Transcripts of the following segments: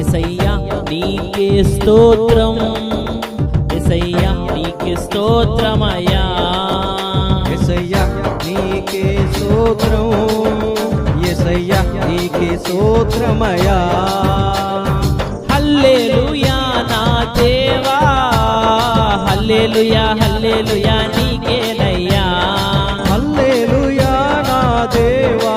యేసయ్యా నీకే స్తోత్రం, యేసయ్యా నీకే స్తోత్రమయ్యా, యేసయ్యా నీకే స్తోత్రం, యేసయ్యా నీకే స్తోత్రమయ్యా. హల్లెలూయా నా దేవా, హల్లెలూయా హల్లెలూయా నీకేనయ్యా, హల్లెలూయా నా దేవా,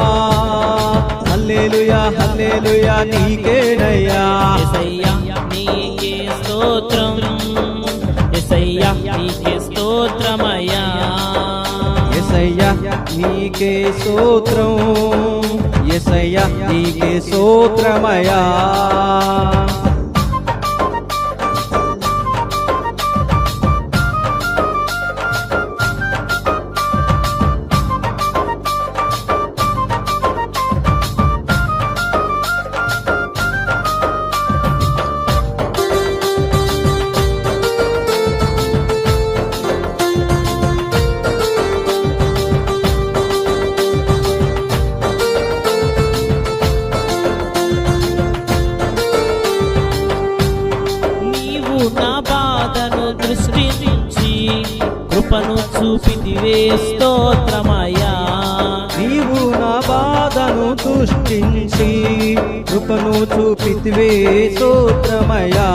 హల్లెలూయా హల్లెలూయా నీకేనయ్యా. యేసయ్యా నీకే స్తోత్రం, యేసయ్యా నీకే స్తోత్రమయ్యా, యేసయ్యా నీకే స్తోత్రం, యేసయ్యా నీకే స్తోత్రమయ్యా. నా బాధను దృష్టించి కృపను చూపితివే స్తోత్రమయ్యా, నీవు నా బాధను దృష్టించి కృపను చూపితివే స్తోత్రమయ్యా.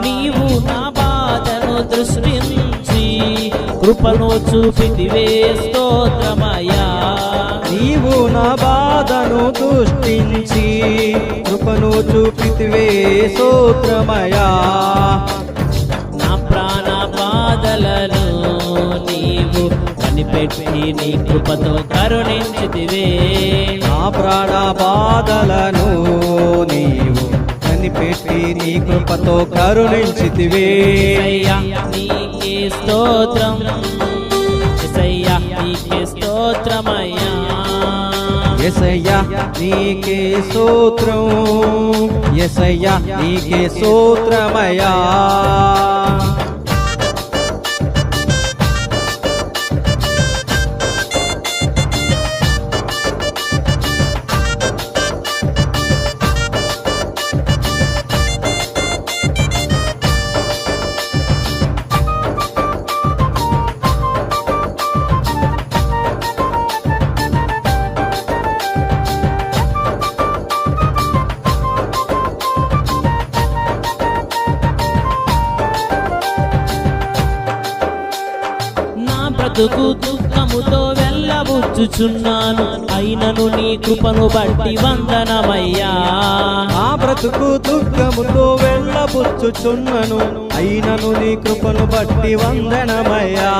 నీవు నా బాధను దృష్టించి కృపను చూపితివే స్తోత్రమయ్యా, నీవు నా బాధను దృష్టించి కృపను చూపితివే స్తోత్రమయ్యా. నా ప్రాణ బాధలను నీవు కనిపెట్టి నీ కృపతో కరుణించితివే, నా ప్రాణ బాధలను నీవు కనిపెట్టి నీ కృపతో కరుణించితివే. యేసయ్యా నీకే స్తోత్రం, యేసయ్యా నీకే స్తోత్రమయ్యా, యేసయ్యా నీకే స్తోత్రం, యేసయ్యా నీకే స్తోత్రమయ్యా. బ్రతుకు దుఃఖముతో వెళ్ళబుచ్చుచున్నాను, అయినను నీ కృపను బట్టి వందనమయ్యా, నా బ్రతుకు దుఃఖముతో వెళ్ళబుచ్చుచున్నను, అయినను నీ కృపను బట్టి వందనమయ్యా.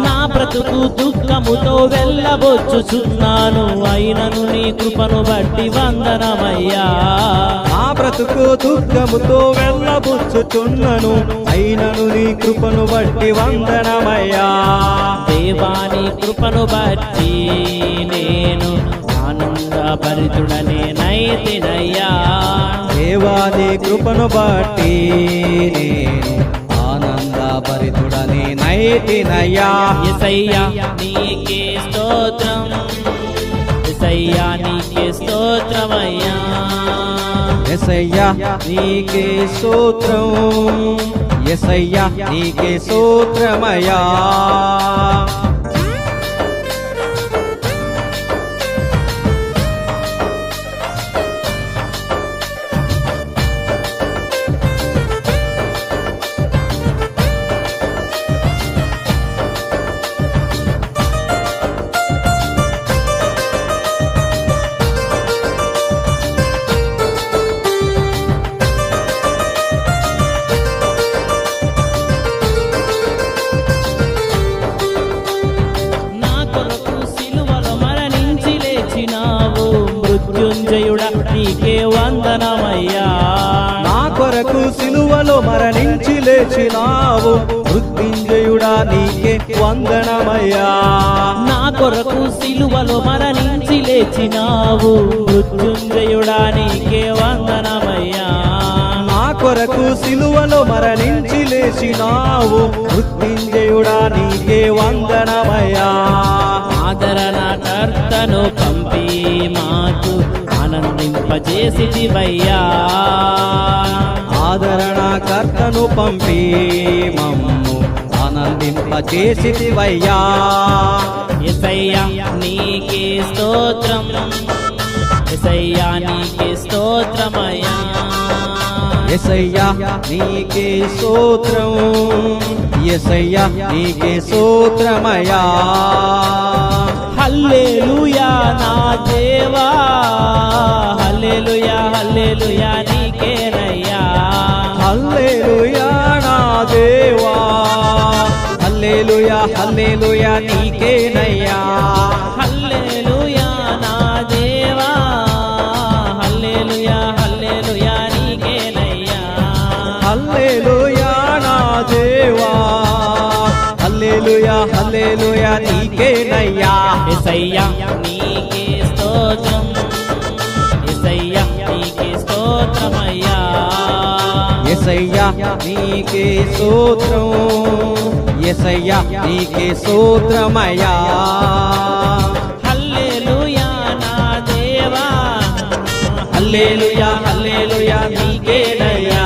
నా బ్రతుకు దుఃఖముతో వెళ్ళబుచ్చుచున్నాను, అయినను నీ కృపను బట్టి వందనమయ్యా, నా బ్రతుకు దుఃఖముతో వెళ్ళబుచ్చుచున్నను, అయినను నీ కృపను బట్టి వందనమయ్యా. దేవాని కృపను బట్టి నేను ఆనందభరితుడనే నైతినయ్యా, దేవాని కృపను బట్టి నేను ఆనందభరితుడని నైతినయ్యా. యేసయ్యా నీకే స్తోత్రం, యేసయ్యా నీకే స్తోత్రమయ్యా, యేసయ్యా నీకే స్తోత్రం, యేసయ్యా నీకే స్తోత్రమయ్యా. మృత్యుంజయుడా నీకే వందనమయ్యా, నా కొరకు సిలువలో మరణించి లేచినావు, మృత్యుంజయుడా నీకే వందనమయ్యా. నా కొరకు సిలువలో మరణించి లేచినావు, మృత్యుంజయుడా నీకే వందనమయ్యా, నా కొరకు సిలువలో మరణించి లేచినావు, మృత్యుంజయుడా నీకే వందనమయ్యా. ఆదరణకర్తను పంపి మాకు ఆనందింప ఆనందింపజేసితివయ్యా ఆదరణకర్తను పంపి మమ్ము ఆనందింపజేసితివయ్యా యేసయ్యా నీకే స్తోత్రం యేసయ్యా నీకే స్తోత్రమయ్యా యేసయ్యా నీకే స్తోత్రం యేసయ్యా నీకే స్తోత్రమయ్యా హల్లెలూయా నా దేవా హల్లెలూయా హల్లెలూయా నీకేనయ్యా హల్లెలూయా నా దేవా హల్లెలూయా హల్లెలూయా నీకేనయ్యా హల్లెలూయా నా దేవా హల్లెలూయా హల్లెలూయా నీకేనయ్యా హల్లెలూయా నా దేవా హల్లెలూయా హల్లెలూయా నీకేనయ్యా యేసయ్యా నీకే స్తోత్రం యేసయ్యా నీకే స్తోత్రమయ్యా యేసయ్యా నీకే స్తోత్రం యేసయ్యా నీకే స్తోత్రమయ్యా హల్లెలూయా నా దేవా హల్లెలూయా హల్లెలూయా నీకేనయ్యా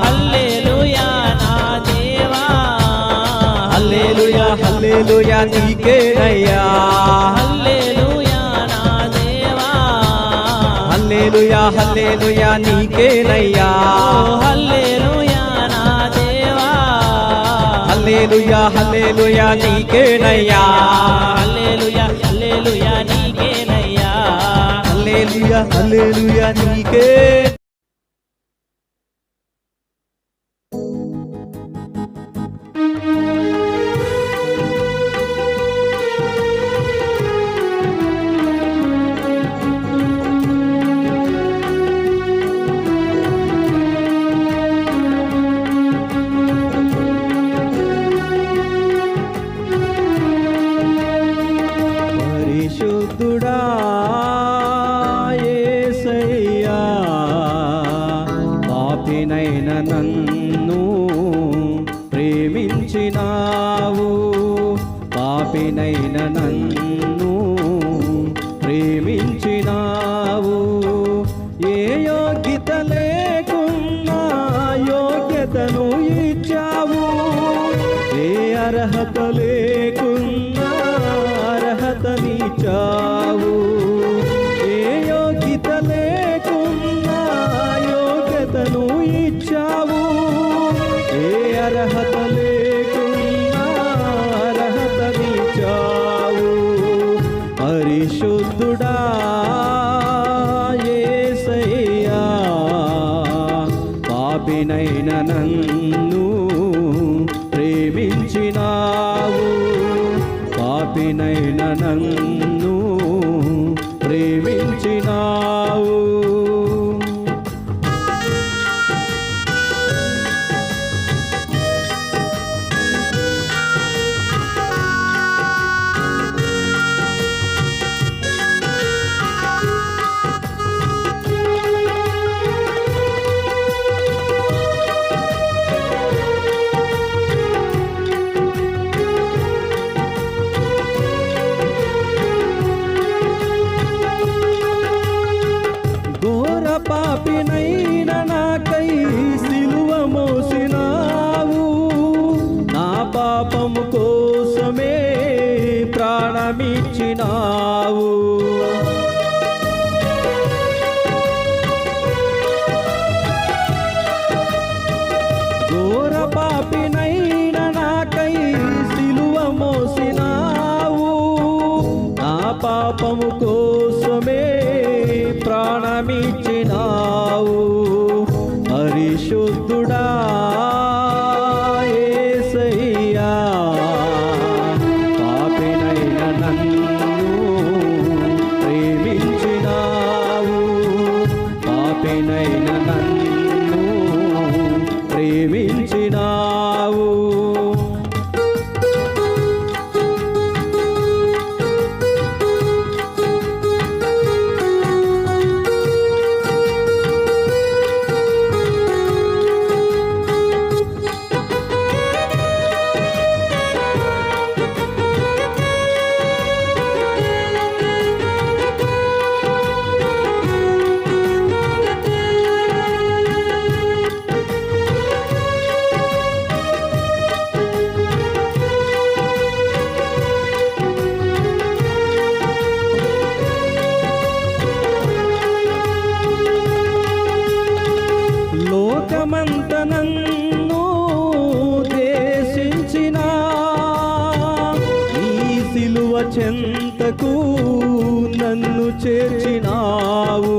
హల్లెలూయా నా దేవా హల్లెలూయా హల్లెలూయా నీకేనయ్యా హల్లెలూయా నా దేవా హల్లెలూయా హల్లెలూయా నీకేనయ్యా హల్లెలూయా నా దేవా హల్లెలూయా హల్లెలూయా నీకేనయ్యా హల్లెలూయా హల్లెలూయా నీకేనయ్యా హల్లెలూయా హల్లెలూయా నీకే పరిశుద్ధుడా యేసయ్యా పాపినైన నన్ను ప్రేమించినావు పాపినైన నన్ను ప్రేమించినావు ఏ యోగ్యత లేకున్నా యోగ్యతను ఇచ్చావు ఏ అర్హత లేకున్నా అర్హతనిచ్చావు ఏ యోగ్యత లేకున్నా యోగ్యతను ఇచ్చావు ఏ అర్హత లేకున్నా అర్హతనిచ్చావు పరిశుద్ధుడా యేసయ్యా పాపినైన నన్ను ప్రేమించినావు పాపినైన నన్ను ప్రేమించినావు ఘోర పాపినైన నాకై సిలువ మోసినావు నా పాపము కోసమే ప్రాణమిచ్చినావు ఘోర పాపినైన నాకై సిలువ మోసినావు నా పాపము కోసమే ప్రాణమిచ్చినావు చెంతకు నన్ను చేర్చినావు.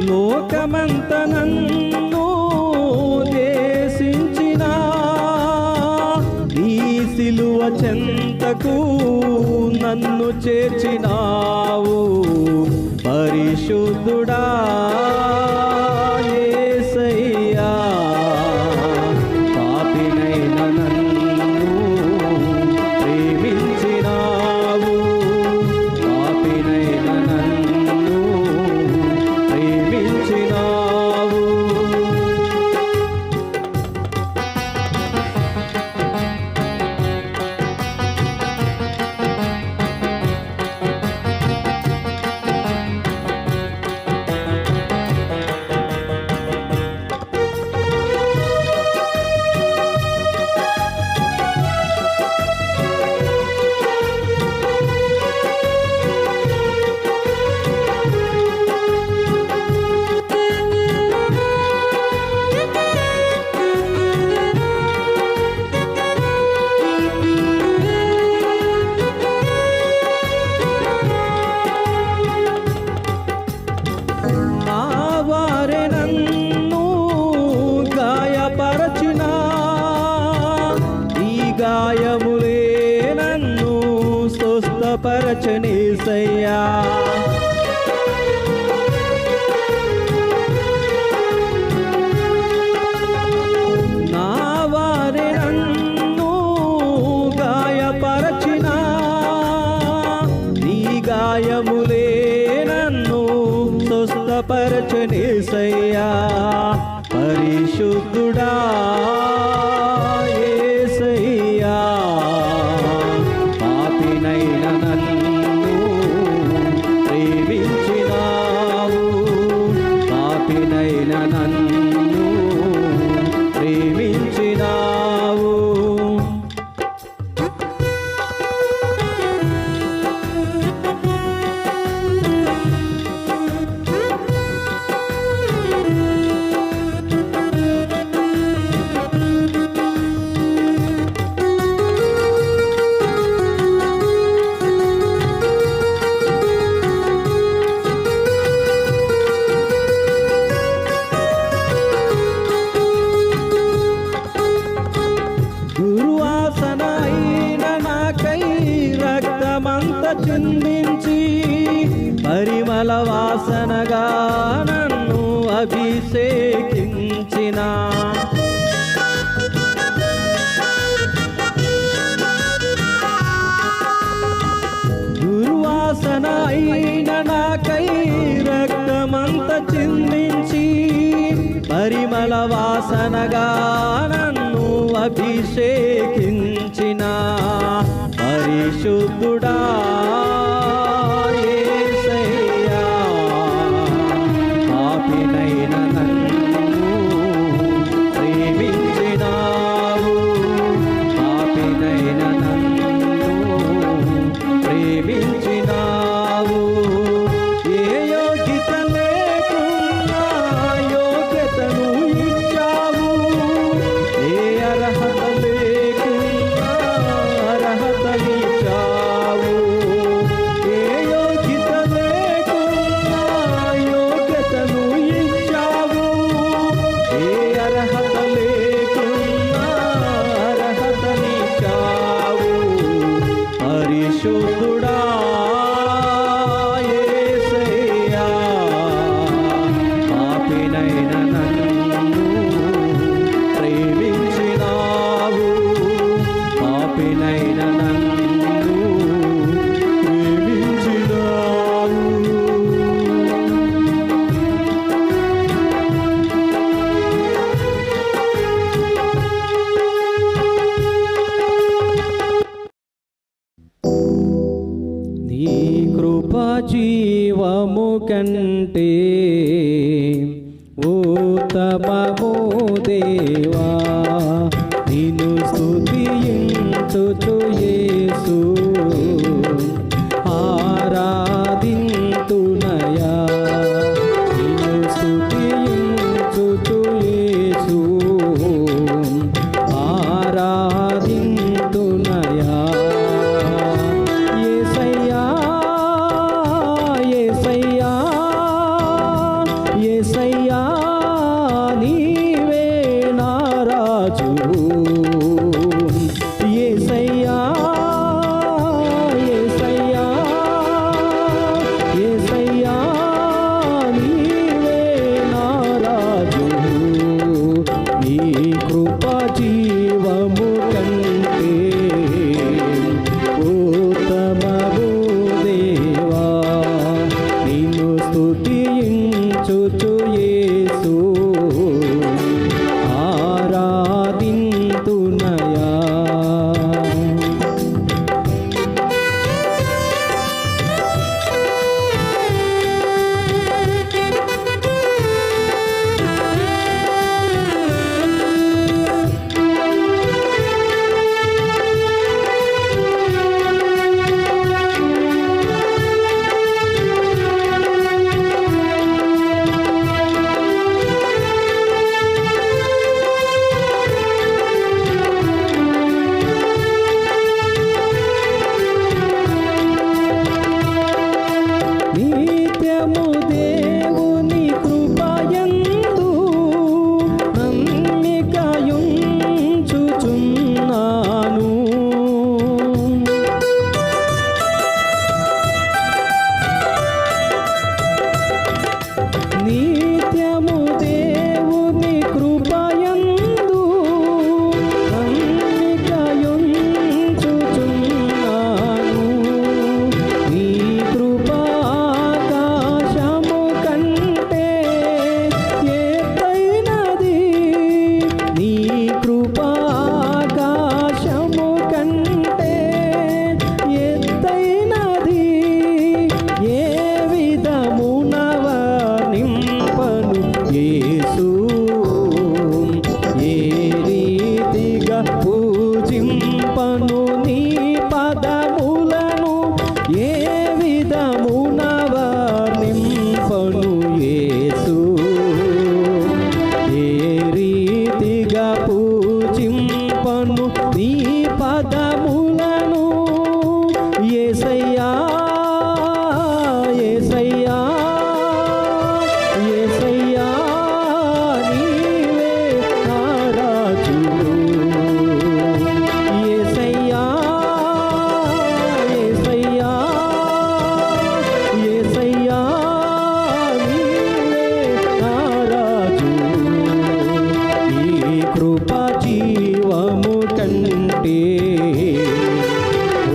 లోకమంత నన్ను దేశించిన నీ సిలువ చెంతకు నన్ను చేర్చినావు. పరిశుద్ధుడా యేసయ్యా, పాపినైన నన్ను ప్రేమించినావు. పాపినైన నన్ను ప్రేమించినావు. నా వారే నన్ను గాయపరచిన ఈ గాయములే నన్ను స్వస్థపరచనేసయ్యా. నా వారే నన్ను గాయపరచిన ఈ గాయములే నన్ను స్వస్థపరచనేసయ్యా. పరిశుద్ధుడా యేసయ్యా, పాపినైన నన్ను ప్రేమించినావు. పాపినైన నన్ను ప్రేమించినావు. దుర్వాసన అయిన నాకై రక్తమంత చిందించి పరిమళ వాసనగా నన్ను అభిషేకించిన దుర్వాసన అయిన నాకై రక్తమంత చిందించి పరిమళ వాసనగా నన్ను అభిషేకించిన పరిశుద్ధుడా యేసయ్యా, పాపినైన నన్ను ప్రేమించినావు. పాపినైన నన్ను ప్రేమించినావు. ఏ యోగ్యత లేకున్నా యోగ్యతను ఇచ్చావు. ఏ అర్హత లేకున్నా అర్హతనిచ్చావు. ఏ యోగ్యత లేకున్నా యోగ్యతను ఇచ్చావు. ఏ అర్హత లేకున్నా అర్హతనిచ్చావు. పరిశుద్ధుడా యేసయ్యా, పాపినైన నన్ను ప్రేమించినావు. పాపినైన నన్ను ప్రేమించినావు. నీ కృప జీవము కంటే ఉత్తమము దేవా. నిన్ను స్తుతించుచు యేసు ఆరాధింతునయా. నిన్ను స్తుతించుచు యేసు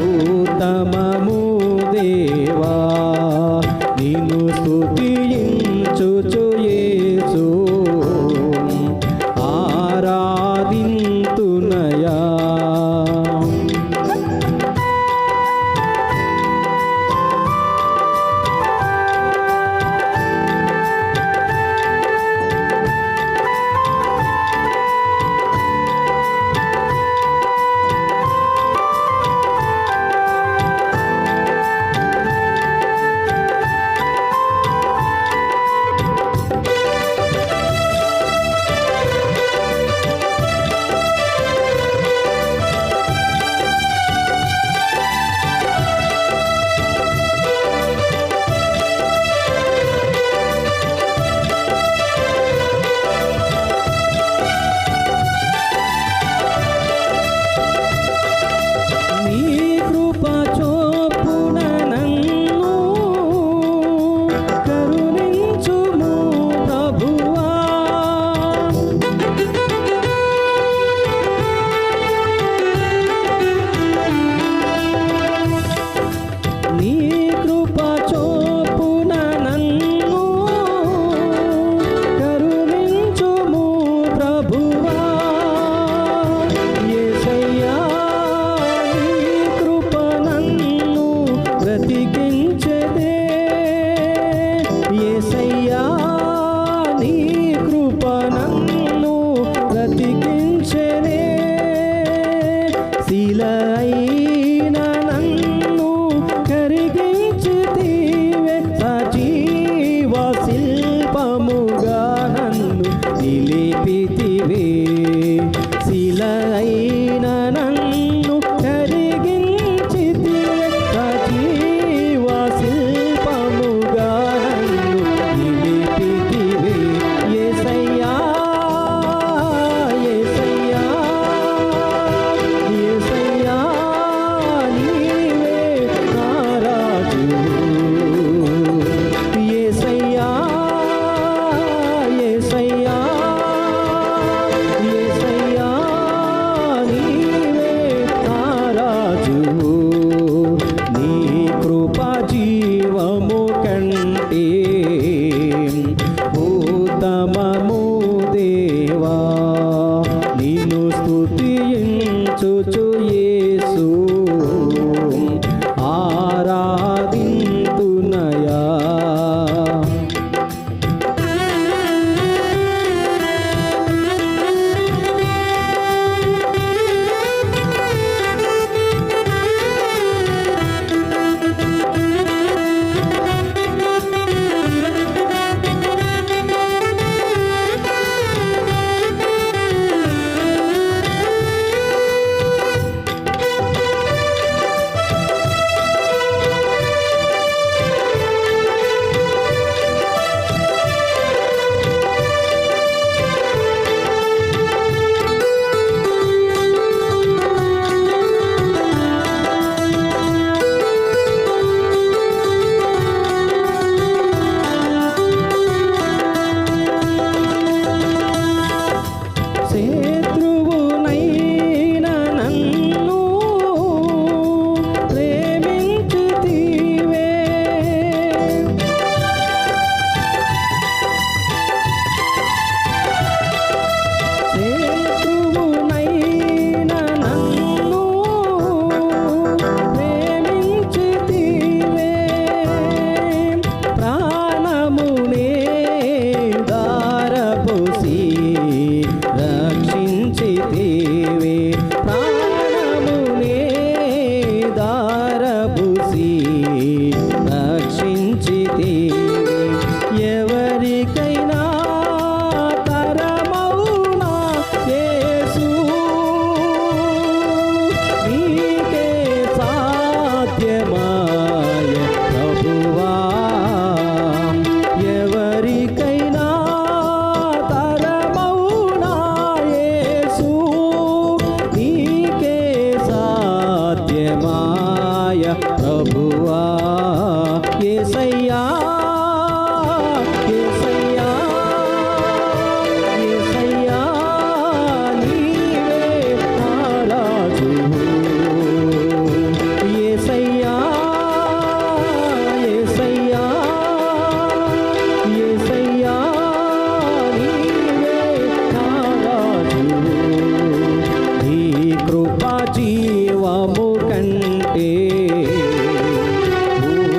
ఉత్తమము దేవా నిన్ను స్తుతించుచు యేసు ఆరాధింతునయా.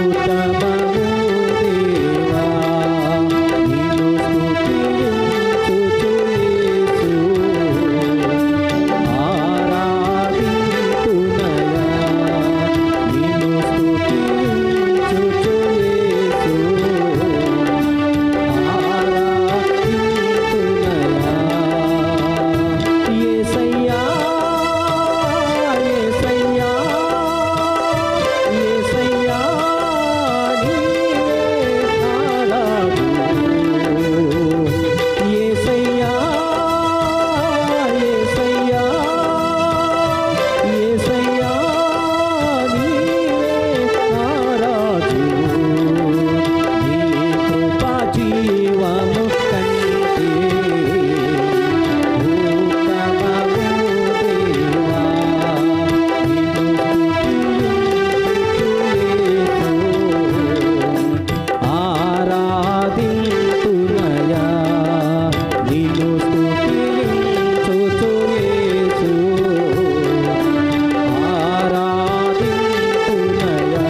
ఉత్తమము దేవా నిన్ను స్తుతించుచు యేసు ఆరాధింతునయా నిన్ను స్తుతించుచు యేసు ఆరాధింతునయా యేసయ్యా యేసయ్యా యేసయ్యా నీవే ఆరాధు యేసయ్యా యేసయ్యా యేసయ్యా నీవే ఆరాధు నీ కృప జీవము కంటే ఆరాధింతునయా నిన్ను స్తుతించుచు యేసు ఆరాధింతునయా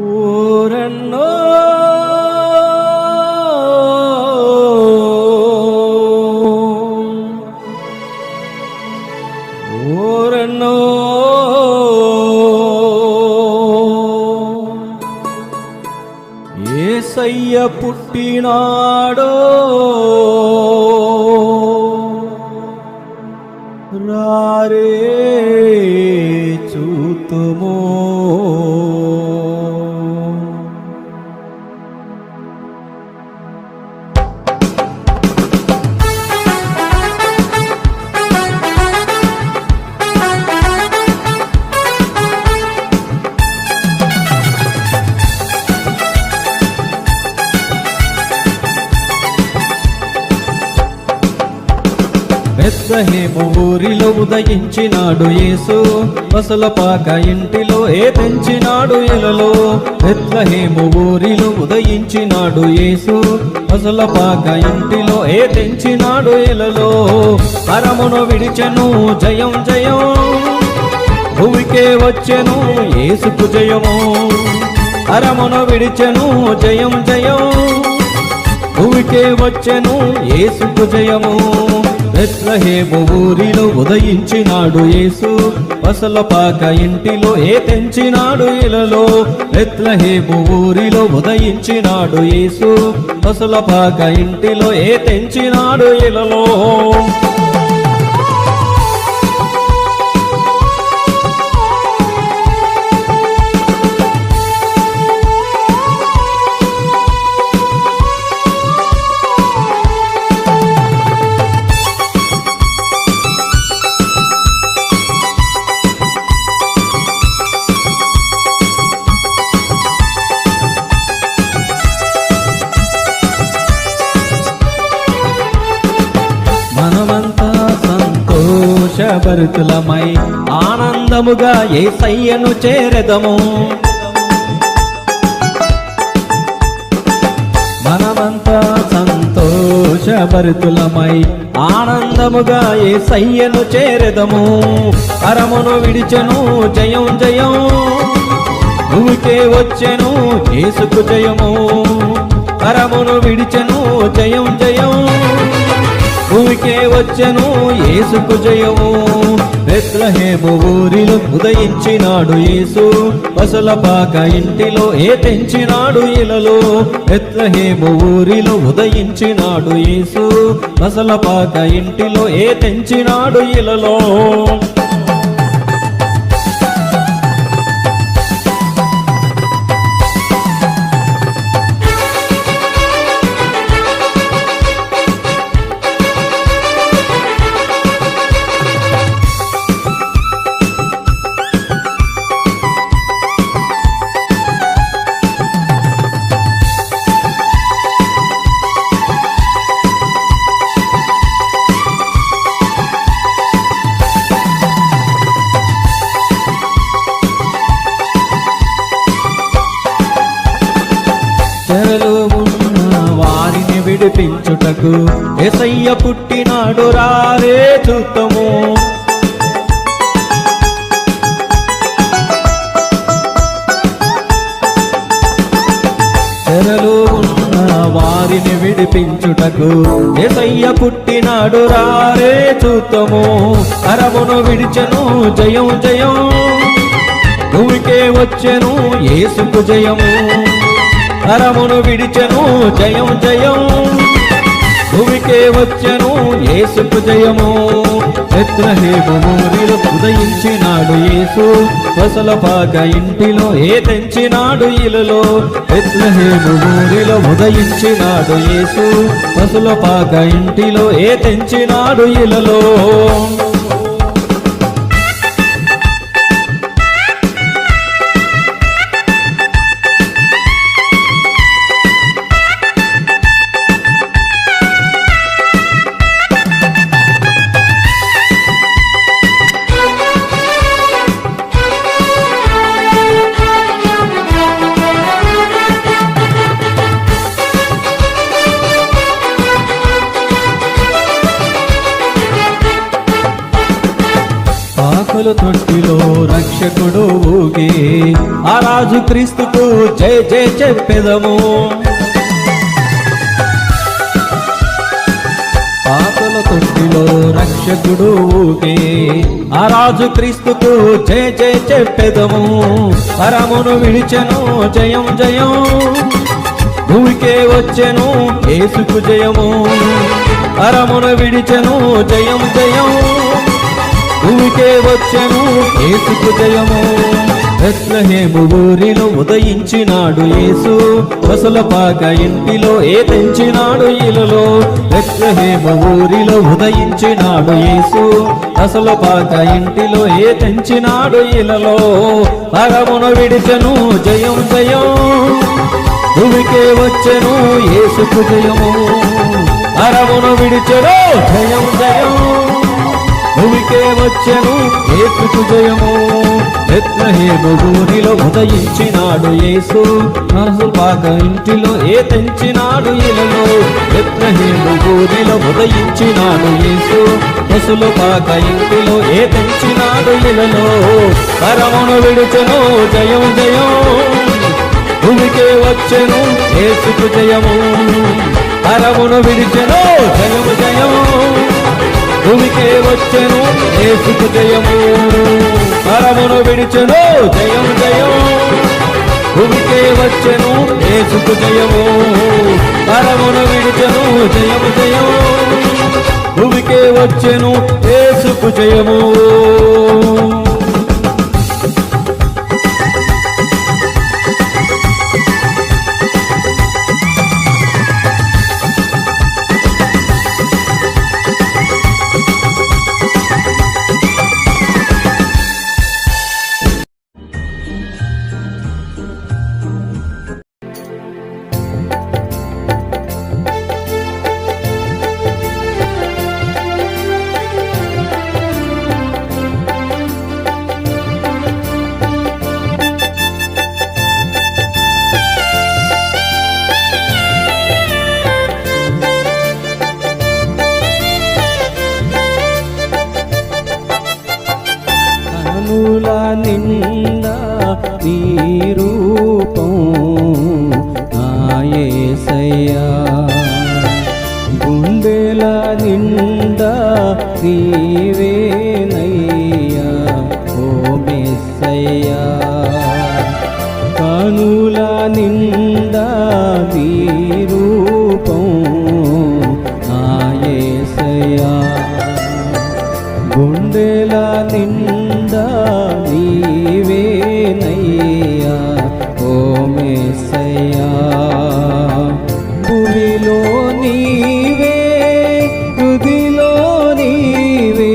ఊరన్నో ఊరన్నో యేసయ్య పుట్టినాడో రారే చూతుమో బెత్లెహేము ఊరిలో ఉదయించినాడు యేసు పసలపాక ఇంటిలో తెంచినాడు ఇలలో బెత్లెహేము ఊరిలో ఉదయించినాడు యేసు పసలపాక ఇంటిలో తెంచినాడు ఇలలో పరమును విడిచెను జయం జయం భూమికే వచ్చెను యేసుకు జయము పరమును విడిచెను జయం జయం భూమికే వచ్చెను యేసుకు జయము బెత్లెహేము ఊరిలో ఉదయించినాడు యేసు పసలపాక ఇంటిలో తెంచినాడు ఇలలో బెత్లెహేము ఊరిలో ఉదయించినాడు యేసు పసలపాక ఇంటిలో తెంచినాడు ఇలలో మనమంతా సంతోషభరితులమై ఆనందముగా యేసయ్యను చేరెదము మనమంతా సంతోషభరితులమై ఆనందముగా యేసయ్యను చేరెదము పరమును విడిచెను జయం జయం భూమికే వచ్చెను యేసుకు జయము పరమును విడిచెను జయం జయం భూమికే వచ్చెను యేసుకు జయము బెత్లెహేము ఊరిలో ఉదయించినాడు యేసు పసలపాక ఇంటిలో తెంచినాడు ఇలలో బెత్లెహేము ఊరిలో ఉదయించినాడు యేసు పసలపాక ఇంటిలో తెంచినాడు ఇలలో చెరలో ఉన్న వారిని విడిపించుటకు యేసయ్య పుట్టినాడు రారే చూద్దాము. చెరలో ఉన్న వారిని విడిపించుటకు యేసయ్య పుట్టినాడు రారే చూద్దాము. అరమును విడిచెను జయం జయం, భూమికే వచ్చెను యేసుకు జయము. అరమును విడిచెను జయం జయం, భూమికే వచ్చెను యేసుకు జయము. బెత్లెహేము ఊరిలో ఉదయించినాడు యేసు, పసలపాక ఇంటిలో తెంచినాడు ఇలలో. బెత్లెహేము ఊరిలో ఉదయించినాడు యేసు, పసలపాక ఇంటిలో తెంచినాడు ఇలలో. పాకలు తొట్టిలో రక్షకుడు ఊగే, ఆ రాజు క్రీస్తుకు జయ జయ చెప్పెదము. పాకల తొట్టిలో రక్షకుడు ఊగే, ఆ రాజు క్రీస్తుకు జయ జయ చెప్పెదము. పరమును విడిచెను జయం జయం, భూమికే వచ్చెను యేసుకు జయము. పరమును విడిచెను జయం జయం, భూమికే వచ్చెను యేసుకు జయము. బెత్లెహేము ఊరిలో ఉదయించినాడు యేసు, పసలపాక ఇంటిలో తెంచినాడు ఇలలో. బెత్లెహేము ఊరిలో ఉదయించినాడు యేసు, పసలపాక ఇంటిలో తెంచినాడు ఇలలో. పరమును విడిచెను జయం జయం, భూమికే వచ్చెను యేసుకు జయము. పరమును విడిచెను జయం జయం, భూమికే వచ్చెను యేసుకు జయము. బెత్లెహేము ఊరిలో ఉదయించినాడు యేసు, పసలపాక ఇంటిలో తెంచినాడు ఇలలో. బెత్లెహేము ఊరిలో ఉదయించినాడు యేసు, పసలపాక ఇంటిలో తెంచినాడు ఇలలో. పరమును విడిచెను జయం జయం, భూమికే వచ్చెను యేసుకు జయము. పరమును విడిచెను జయం జయం, భూమికే వచ్చెను యేసుకు జయము. పరమును విడిచెను జయం జయం, భూమికే వచ్చెను యేసుకు జయము. పరమును విడిచెను జయం జయం, భూమికే వచ్చెను యేసుకు జయము. నిండా నీ రూపం నా యేసయ్యా, గుండెల నిండా నీవేనయ్యా ఓ మెస్సయ్యా. కనుల నిండా నీ రూపం నా యేసయ్యా, గుండెల నిండా నీవేనయ్యా ఓ మెస్సయ్యా. భూమిలో నీవే, హృదిలో నీవే,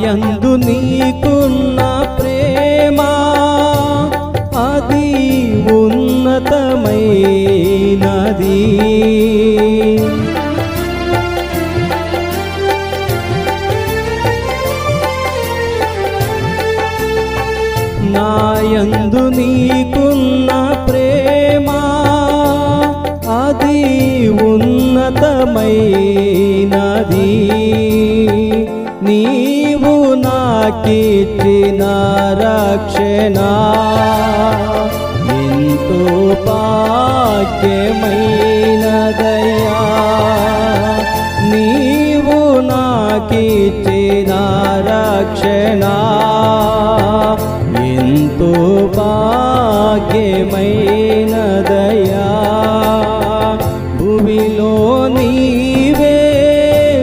నాయందు నీకున్న ప్రేమ అది ఉన్నతమైనది. నాయందు నీకున్న ప్రేమ అది ఉన్నతమైనది. నీవు నాకిచ్చిన రక్షణ ఎంతో భాగ్యమైనదయ్యా. నీవు నాకిచ్చిన రక్షణ ఎంతో భాగ్యమైనదయ్యా. భూమిలో నీవే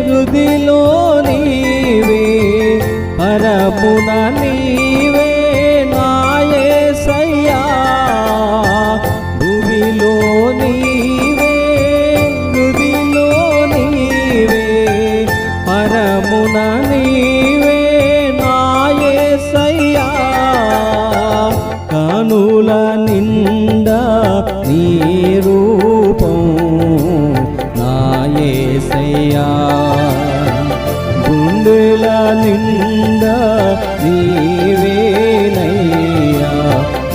హృదిలో నీవే పరమున నీవే నా యేసయ్యా. భూమిలో నీవే హృదిలో నీవే పరమున నీవే నా యేసయ్యా. కనుల నిండా నీ రూపం నా యేసయ్యా. గుండెల నిండా నీవేనయ్యా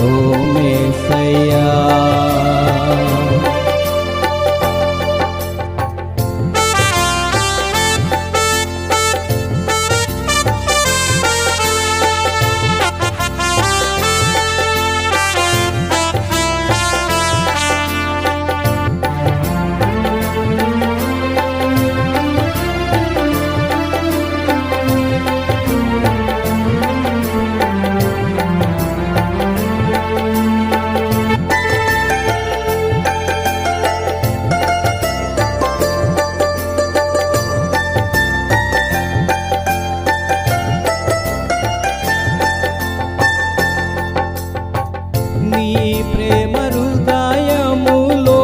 ఓ యేసయ్యా. నీ ప్రేమ హృదయములో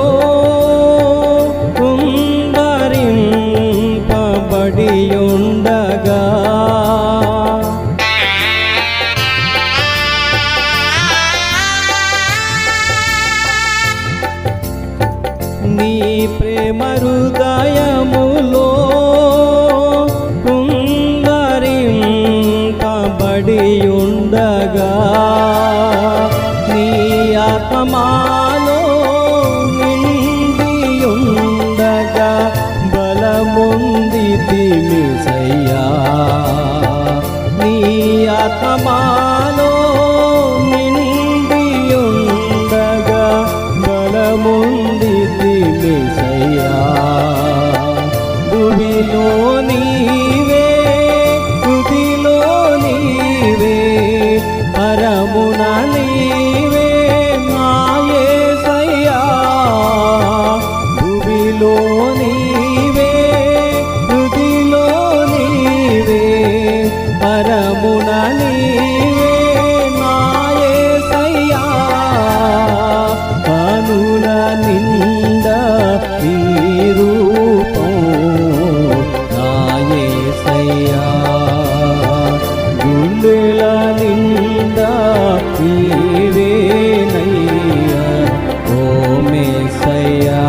కుంభరింపబడి ఉండగా నీ ప్రేమ హృదయములో కుంభరింపబడి ఉండగా నీ ఆత్మలో నిండియుండగా బలముందితిమిసయ్యా. నీ ఆత్మలో నిండియుండగా బలముందితిమిసయ్యా. భూమిలో నీవే హృదిలో నీవే పరమున నీవే నా యేసయ్యా. భూమిలో నీవే హృదిలో నీవే పరమున నీవే నా యేసయ్యా. కనుల నిండా నీ రూపం నా యేసయ్యా. గుండెల నిండా నీవేనయ్యా ఓ యేసయ్యా.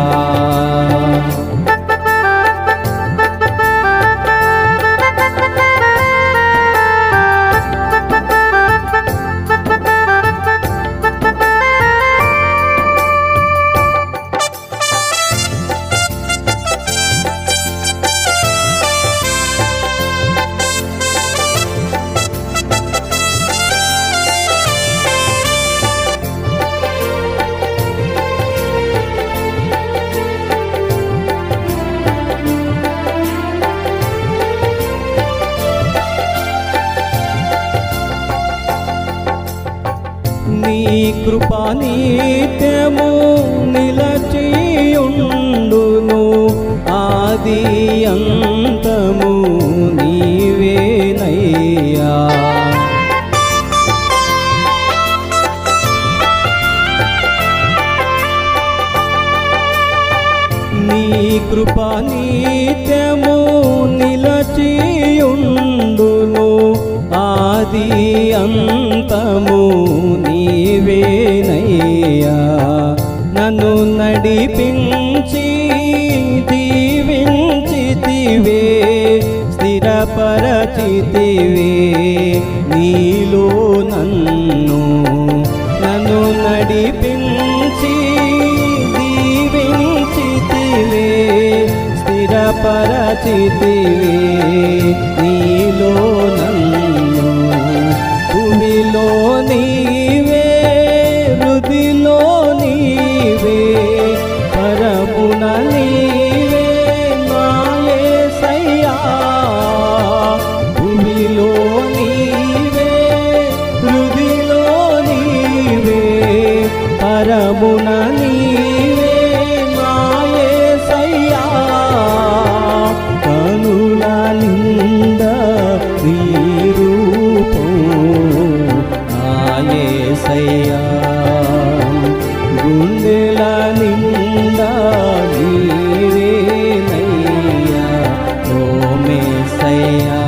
నీ కృప నిత్యము నిలచియుండును ఆది అంతము నీవేనయ్యా. నీ కృప నిత్యము నిలచియుండును ఆది అంతము నీవేనయ్యా నన్ను నడిపించి దీవించితివే స్థిరపరచితివే నీలో నన్ను నడిపించి దీవించితివే స్థిరపరచితివే నీలో నన్ను భూమిలో నీవే హృదిలో నీవే పరమున నీవే నా యేసయ్యా భూమిలో నీవే హృదిలో నీవే పరమున నీవే నా యేసయ్యా కనుల నిండా నీ రూపం నా యేసయ్యా గుండెల నిండా నీవేనయ్యా ఓ మేసయ్యా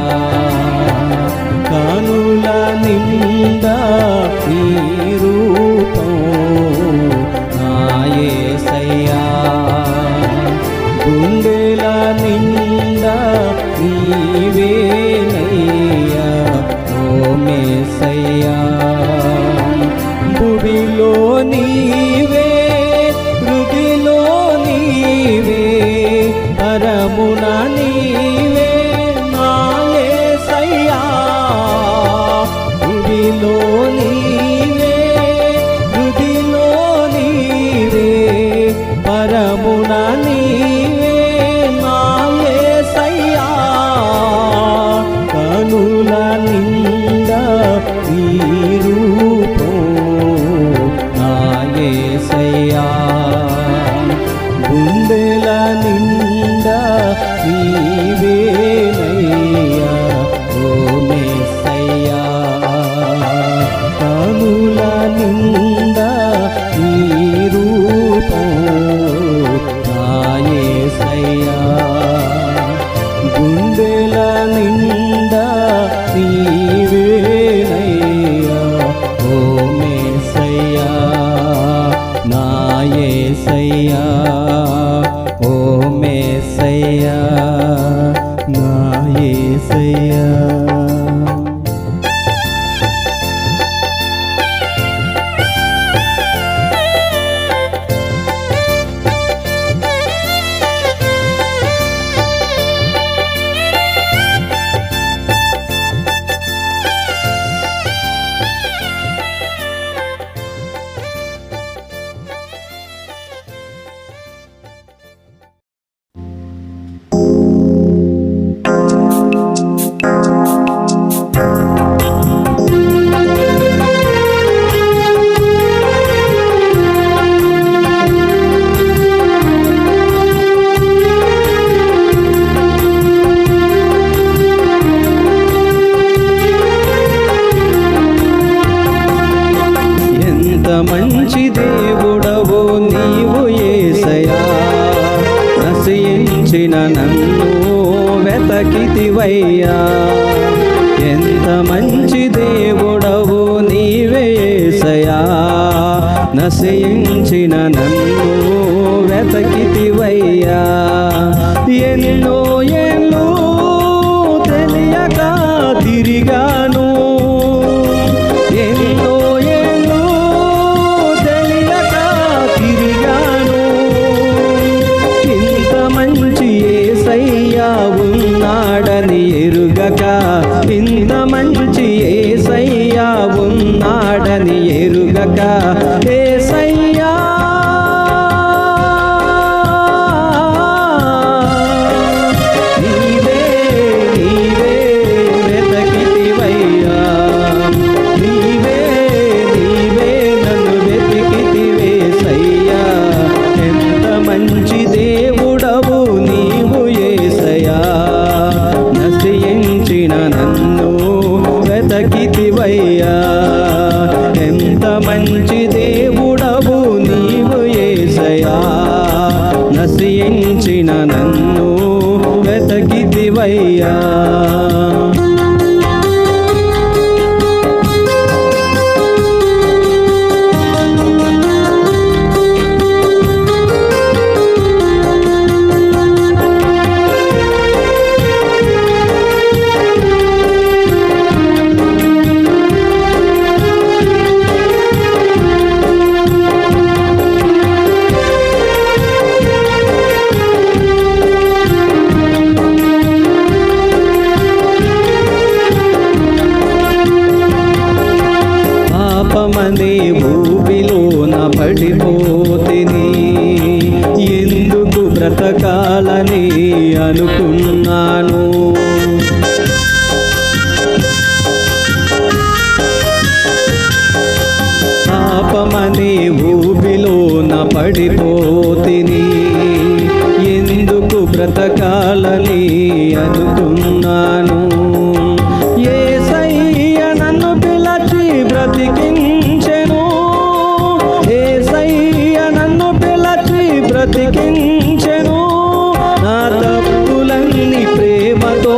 కనుల నిండా నీ రూపం నా యేసయ్యా గుండెల నిండా నీవేనయ్యా ఓ మేసయ్యా భూమిలో నీవే హృదిలో నీవే పరమున నీవే నా యేసయ్యా భూమిలో నీవే హృదిలో నీవే పరమున నీవే నా యేసయ్యా కనుల నిండా నీ రూపం నా యేసయ్యా గుండెల నిండా నీవేనయ్యా ఓ మేసయ్యా కనుల నిండా నీ రూపం నా యేసయ్యా గుండెల నిండా నీవేనయ్యా ఓ మేసయ్యా నా యేసయ్యా ఓ మేసయ్యా నా యేసయ్యా మంచి దేవుడవు నీవు యేసయ్యా నశించిన నన్ను వెతకితివయ్యా ఎంత మంచి దేవుడవు నీవే యేసయ్యా నశించిన నన్ను వెతకితివయ్యా ఎన్నో ఏళ్ళు తెలియక తిరిగాను ఎన్నో ఉన్నాడని ఎరుగక ఇంత మంచి యేసయ్యా ఉన్నాడని ఎరుగక యేసయ్యా నీవే నీవే వెతకితివయ్యా నీవే నీవే నన్ను వెతికితివేసయ్యా ఎంత మంచి దేవుడవు నీవు యేసయ్యా నశించిన నన్ను వెతకితివయ్యా ఎంత మంచి దేవుడవు నీవు యేసయ్యా నశించిన నన్ను వెతకితివయ్యా అనుకున్నాను. పాపమనే ఊబిలోన పడిపోతిని, ఎందుకు బ్రతకాలని అనుకున్నాను. యేసయ్య నన్ను పిలచి బ్రతికించెను, యేసయ్య నన్ను పిలచి బ్రతికించెను. నా తప్పులన్నీ ప్రేమతో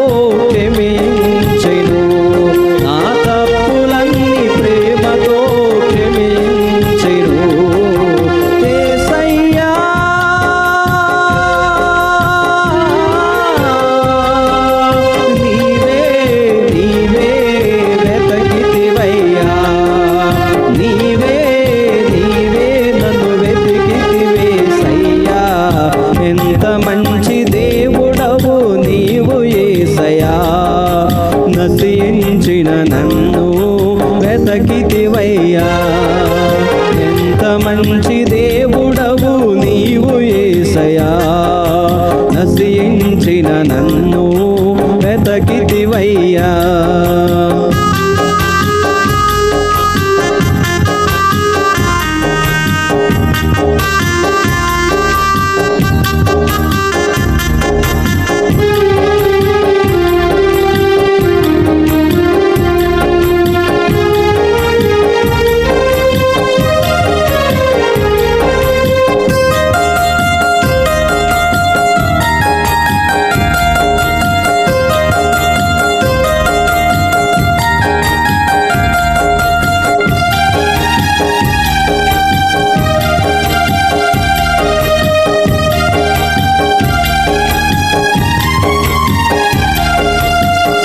క్షమించెను, నా తప్పులన్నీ ప్రేమతో క్షమించెను. యేసయ్యా నీవే నీవే వెతకితివయ్యా, నీవే నీవే నన్ను వెతికితివేసయ్యా. ఎంత మంచి దేవుడవు నీవు యేసయ్యా, నశించిన నన్ను వెతకితివయ్యా. ఎంత మంచి దేవుడవు నీవు యేసయ్యా, నశించిన నన్ను వెతకితివయ్యా.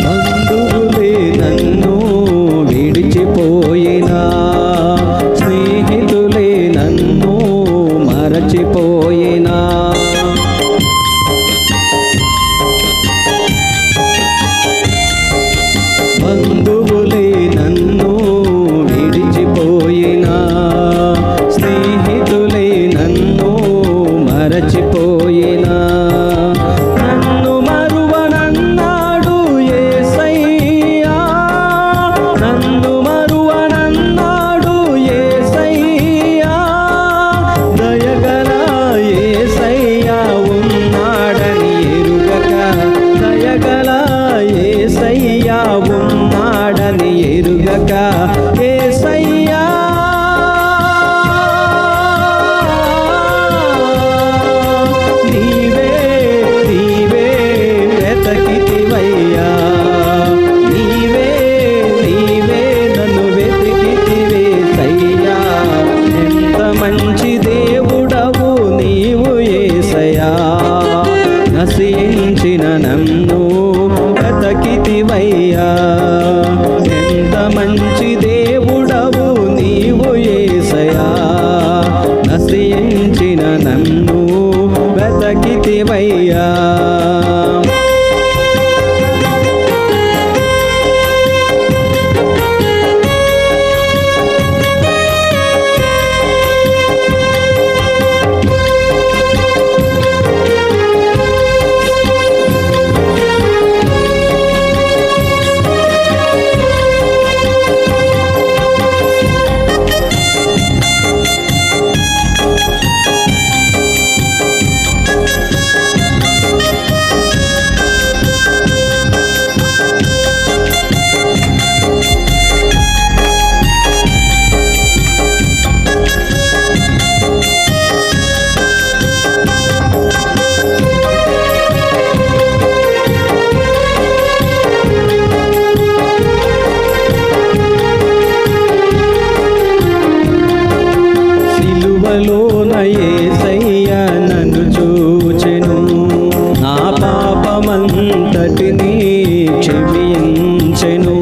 బంధువులే నన్ను విడిచిపోయినా, స్నేహితులే నన్ను మరచిపోయినా, బంధువులే నన్ను విడిచిపోయినా, స్నేహితులే నన్ను మరచిపోయినా, నన్ను మరువనన్నాడు యేసయ్యా, నన్ను మరువనన్నాడు యేసయ్యా. దయగల యేసయ్యా ఉన్నాడని ఎరుగక, దయగల యేసయ్యా ఉన్నాడని ఎరుగక, యేసయ్యా నీవే నీవే వెతకితివయ్యా, నీవే నీవే నన్ను వెతికితివేసయ్యా. ఎంత మంచి దేవుడవు నీవు యేసయ్యా, నశించిన నన్ను వెతకితివయ్యా. ఎంత మంచి దేవుడవు నీవు యేసయ్యా, నశించిన నన్ను వెతకితివయ్యా. సిలువలోన యేసయ్య నన్ను చూచెను, నా పాపమంతటిని క్షమించెను.